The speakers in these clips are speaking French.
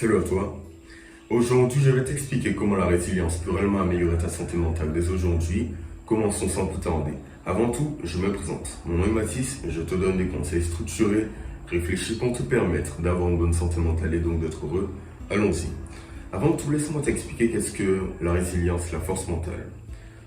Salut à toi. Aujourd'hui, je vais t'expliquer comment la résilience peut réellement améliorer ta santé mentale dès aujourd'hui. Commençons sans plus tarder. Avant tout, je me présente. Mon nom est Mathis et je te donne des conseils structurés, réfléchis pour te permettre d'avoir une bonne santé mentale et donc d'être heureux. Allons-y. Avant tout, laisse-moi t'expliquer qu'est-ce que la résilience, la force mentale.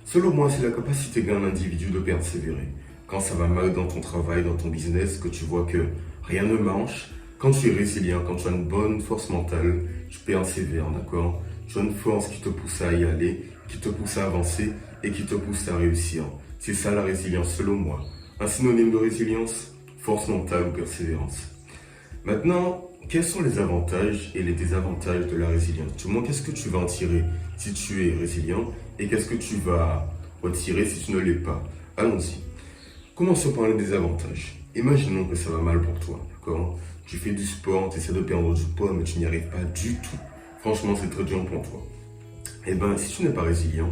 Selon moi, c'est la capacité d'un individu de persévérer. Quand ça va mal dans ton travail, dans ton business, que tu vois que rien ne marche, quand tu es résilient, quand tu as une bonne force mentale, tu persévères, d'accord? Tu as une force qui te pousse à y aller, qui te pousse à avancer et qui te pousse à réussir. C'est ça la résilience selon moi. Un synonyme de résilience, force mentale ou persévérance. Maintenant, quels sont les avantages et les désavantages de la résilience? Du moins, qu'est-ce que tu vas en tirer si tu es résilient et qu'est-ce que tu vas retirer si tu ne l'es pas? Allons-y. Commençons par les désavantages. Imaginons que ça va mal pour toi, d'accord? Tu fais du sport, tu essaies de perdre du poids, mais tu n'y arrives pas du tout. Franchement, c'est très dur pour toi. Eh bien, si tu n'es pas résilient,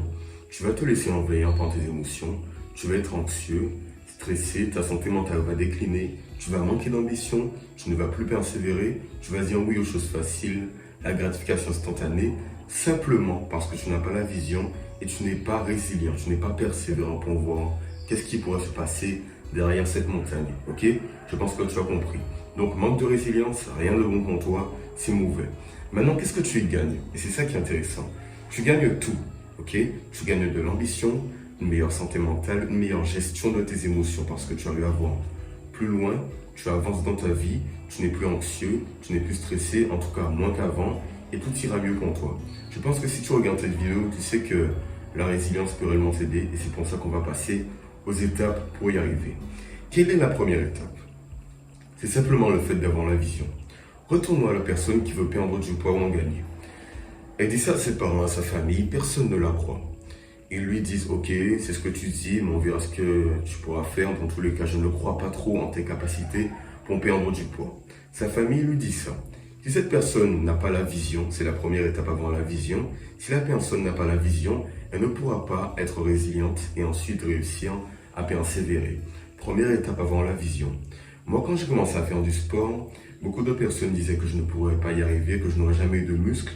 tu vas te laisser envahir par tes émotions, tu vas être anxieux, stressé, ta santé mentale va décliner, tu vas manquer d'ambition, tu ne vas plus persévérer, tu vas dire oui aux choses faciles, la gratification instantanée, simplement parce que tu n'as pas la vision et tu n'es pas résilient, tu n'es pas persévérant pour voir qu'est-ce qui pourrait se passer derrière cette montagne, ok? Je pense que tu as compris. Donc, manque de résilience, rien de bon pour toi, c'est mauvais. Maintenant, qu'est-ce que tu y gagnes? Et c'est ça qui est intéressant. Tu gagnes tout, ok? Tu gagnes de l'ambition, une meilleure santé mentale, une meilleure gestion de tes émotions parce que tu arrives à voir plus loin, tu avances dans ta vie, tu n'es plus anxieux, tu n'es plus stressé, en tout cas moins qu'avant, et tout ira mieux pour toi. Je pense que si tu regardes cette vidéo, tu sais que la résilience peut réellement t'aider et c'est pour ça qu'on va passer aux étapes pour y arriver. Quelle est la première étape? C'est simplement le fait d'avoir la vision. Retournons à la personne qui veut perdre du poids ou en gagner. Elle dit ça à ses parents, à sa famille, personne ne la croit. Ils lui disent, ok, c'est ce que tu dis, mais on verra ce que tu pourras faire. Dans tous les cas, je ne crois pas trop en tes capacités pour perdre du poids. Sa famille lui dit ça. Si cette personne n'a pas la vision, c'est la première étape avant la vision, si la personne n'a pas la vision, elle ne pourra pas être résiliente et ensuite réussir à persévérer. Première étape avant la vision. Moi, quand j'ai commencé à faire du sport, beaucoup de personnes disaient que je ne pourrais pas y arriver, que je n'aurais jamais eu de muscles.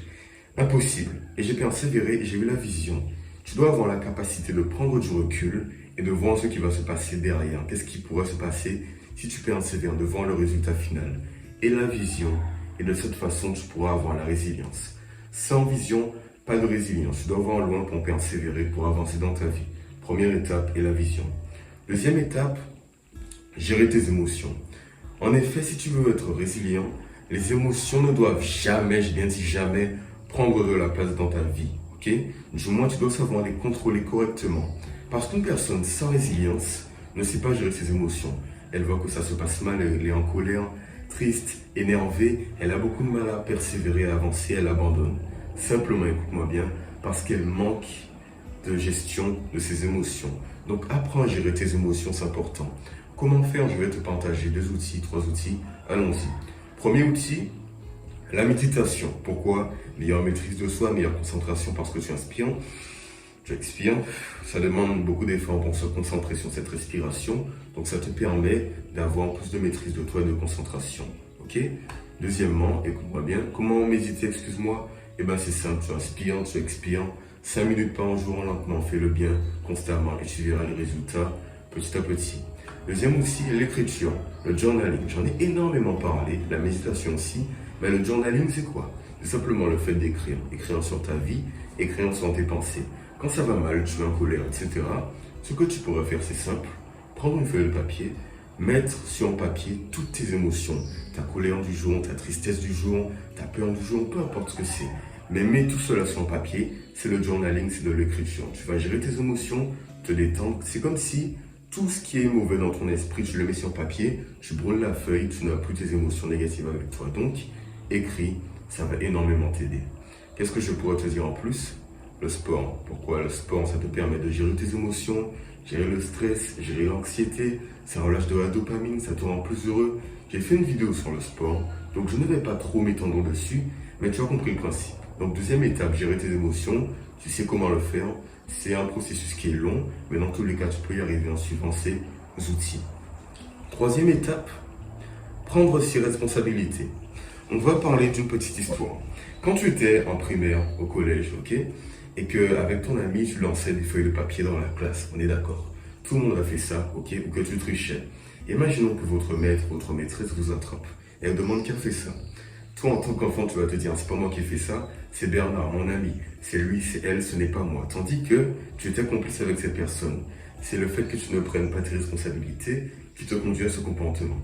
Impossible. Et j'ai persévéré et j'ai eu la vision. Tu dois avoir la capacité de prendre du recul et de voir ce qui va se passer derrière. Qu'est-ce qui pourrait se passer si tu persévères, de voir le résultat final. Et la vision. Et de cette façon, tu pourras avoir la résilience. Sans vision, pas de résilience. Tu dois voir loin pour persévérer, pour avancer dans ta vie. Première étape est la vision. Deuxième étape, gérer tes émotions. En effet, si tu veux être résilient, les émotions ne doivent jamais, j'ai bien dit jamais, prendre de la place dans ta vie. Ok? Du moins, tu dois savoir les contrôler correctement. Parce qu'une personne sans résilience ne sait pas gérer ses émotions. Elle voit que ça se passe mal, elle est en colère, triste, énervée, elle a beaucoup de mal à persévérer, à avancer, elle abandonne. Simplement, écoute-moi bien, parce qu'elle manque de gestion de ses émotions. Donc, apprends à gérer tes émotions, c'est important. Comment faire? Je vais te partager 3 outils. Allons-y. Premier outil, la méditation. Pourquoi? Meilleure maîtrise de soi, meilleure concentration parce que tu inspires, tu expires. Ça demande beaucoup d'efforts pour se concentrer sur cette respiration. Donc, ça te permet d'avoir plus de maîtrise de toi et de concentration. Ok? Deuxièmement, écoute-moi bien. Comment méditer, excuse-moi? Eh bien, c'est simple. Tu inspires, tu expires. 5 minutes par jour, lentement, fais-le bien, constamment, et tu verras les résultats petit à petit. Deuxième aussi, l'écriture, le journaling. J'en ai énormément parlé, la méditation aussi, mais le journaling, c'est quoi? C'est simplement le fait d'écrire. Écrire sur ta vie, écrire sur tes pensées. Quand ça va mal, tu es en colère, etc., ce que tu pourrais faire, c'est simple. Prendre une feuille de papier, mettre sur papier toutes tes émotions. Ta colère du jour, ta tristesse du jour, ta peur du jour, peu importe ce que c'est. Mais mets tout cela sur papier, c'est le journaling, c'est de l'écriture. Tu vas gérer tes émotions, te détendre. C'est comme si tout ce qui est mauvais dans ton esprit, tu le mets sur papier, tu brûles la feuille, tu n'as plus tes émotions négatives avec toi. Donc, écris, ça va énormément t'aider. Qu'est-ce que je pourrais te dire en plus? Le sport. Pourquoi le sport? Ça te permet de gérer tes émotions, gérer le stress, gérer l'anxiété, ça relâche de la dopamine, ça te rend plus heureux. J'ai fait une vidéo sur le sport, donc je ne vais pas trop m'étendre dessus, mais tu as compris le principe. Donc, deuxième étape, gérer tes émotions, tu sais comment le faire. C'est un processus qui est long, mais dans tous les cas, tu peux y arriver en suivant ces outils. Troisième étape, prendre ses responsabilités. On va parler d'une petite histoire. Quand tu étais en primaire, au collège, ok, et qu'avec ton ami, tu lançais des feuilles de papier dans la classe, on est d'accord. Tout le monde a fait ça, ok, ou que tu trichais. Imaginons que votre maître, votre maîtresse vous attrape et elle demande qui a fait ça. Toi, en tant qu'enfant, tu vas te dire, c'est pas moi qui ai fait ça, c'est Bernard, mon ami. C'est lui, c'est elle, ce n'est pas moi. Tandis que tu étais complice avec cette personne. C'est le fait que tu ne prennes pas tes responsabilités qui te conduit à ce comportement.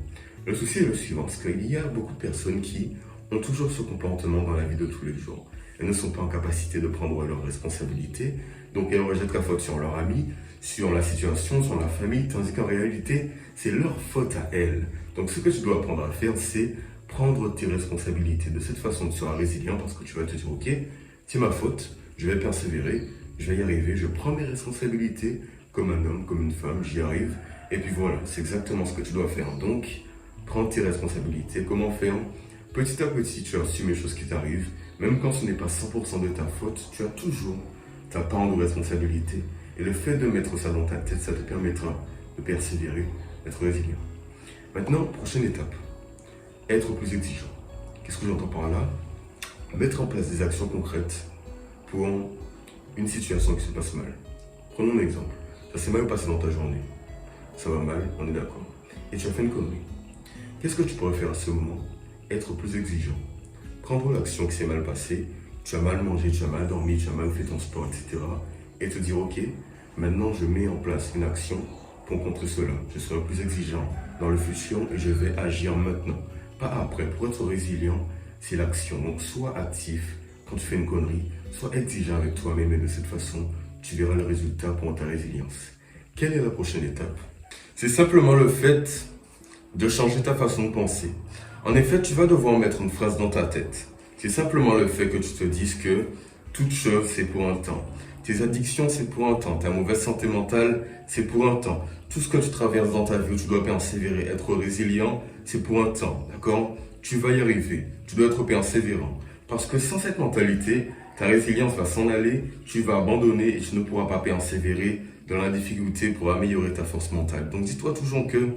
Le souci est le suivant, c'est qu'il y a beaucoup de personnes qui ont toujours ce comportement dans la vie de tous les jours. Elles ne sont pas en capacité de prendre leurs responsabilités, donc elles rejettent la faute sur leur ami, sur la situation, sur la famille, tandis qu'en réalité, c'est leur faute à elles. Donc ce que tu dois apprendre à faire, c'est prendre tes responsabilités. De cette façon, tu seras résilient parce que tu vas te dire, ok, c'est ma faute, je vais persévérer, je vais y arriver, je prends mes responsabilités comme un homme, comme une femme, j'y arrive. Et puis voilà, c'est exactement ce que tu dois faire. Donc, prendre tes responsabilités. Comment faire? Petit à petit, tu assumes les choses qui t'arrivent. Même quand ce n'est pas 100% de ta faute, tu as toujours ta part de responsabilité. Et le fait de mettre ça dans ta tête, ça te permettra de persévérer, d'être résilient. Maintenant, prochaine étape. Être plus exigeant. Qu'est-ce que j'entends par là? Mettre en place des actions concrètes pour une situation qui se passe mal. Prenons un exemple. Ça s'est mal passé dans ta journée. Ça va mal, on est d'accord. Et tu as fait une connerie. Qu'est-ce que tu pourrais faire à ce moment? Être plus exigeant. Prendre l'action qui s'est mal passée, tu as mal mangé, tu as mal dormi, tu as mal fait ton sport, etc. Et te dire, ok, maintenant je mets en place une action pour contrer cela. Je serai plus exigeant dans le futur et je vais agir maintenant. Pas après. Pour être résilient, c'est l'action. Donc sois actif quand tu fais une connerie, sois exigeant avec toi-même et de cette façon, tu verras le résultat pour ta résilience. Quelle est la prochaine étape? C'est simplement le fait de changer ta façon de penser. En effet, tu vas devoir mettre une phrase dans ta tête. C'est simplement le fait que tu te dises que toute chose, c'est pour un temps. Tes addictions, c'est pour un temps. Ta mauvaise santé mentale, c'est pour un temps. Tout ce que tu traverses dans ta vie où tu dois persévérer, être résilient, c'est pour un temps. D'accord? Tu vas y arriver. Tu dois être persévérant. Parce que sans cette mentalité, ta résilience va s'en aller, tu vas abandonner et tu ne pourras pas persévérer dans la difficulté pour améliorer ta force mentale. Donc dis-toi toujours que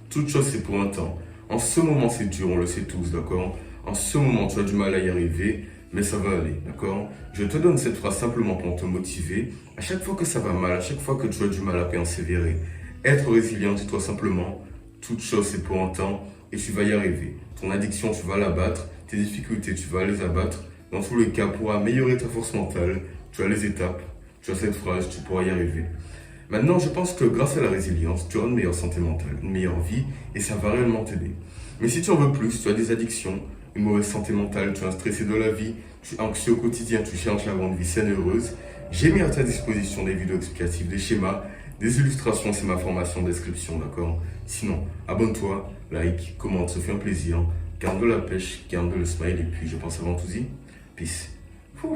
toute chose, c'est pour un temps. En ce moment, c'est dur, on le sait tous, d'accord? En ce moment, tu as du mal à y arriver, mais ça va aller, d'accord? Je te donne cette phrase simplement pour te motiver. À chaque fois que ça va mal, à chaque fois que tu as du mal à persévérer, être résilient, dis-toi simplement, toute chose, c'est pour un temps et tu vas y arriver. Ton addiction, tu vas l'abattre. Tes difficultés, tu vas les abattre. Dans tous les cas, pour améliorer ta force mentale, tu as les étapes, tu as cette phrase, tu pourras y arriver. Maintenant, je pense que grâce à la résilience, tu auras une meilleure santé mentale, une meilleure vie, et ça va réellement t'aider. Mais si tu en veux plus, tu as des addictions, une mauvaise santé mentale, tu es stressé de la vie, tu es anxieux au quotidien, tu cherches à avoir une vie saine et heureuse, j'ai mis à ta disposition des vidéos explicatives, des schémas, des illustrations, c'est ma formation en description, d'accord? Sinon, abonne-toi, like, commente, ça fait un plaisir. Garde la pêche, garde le smile, et puis je pense avant tout dit, peace. Ouh.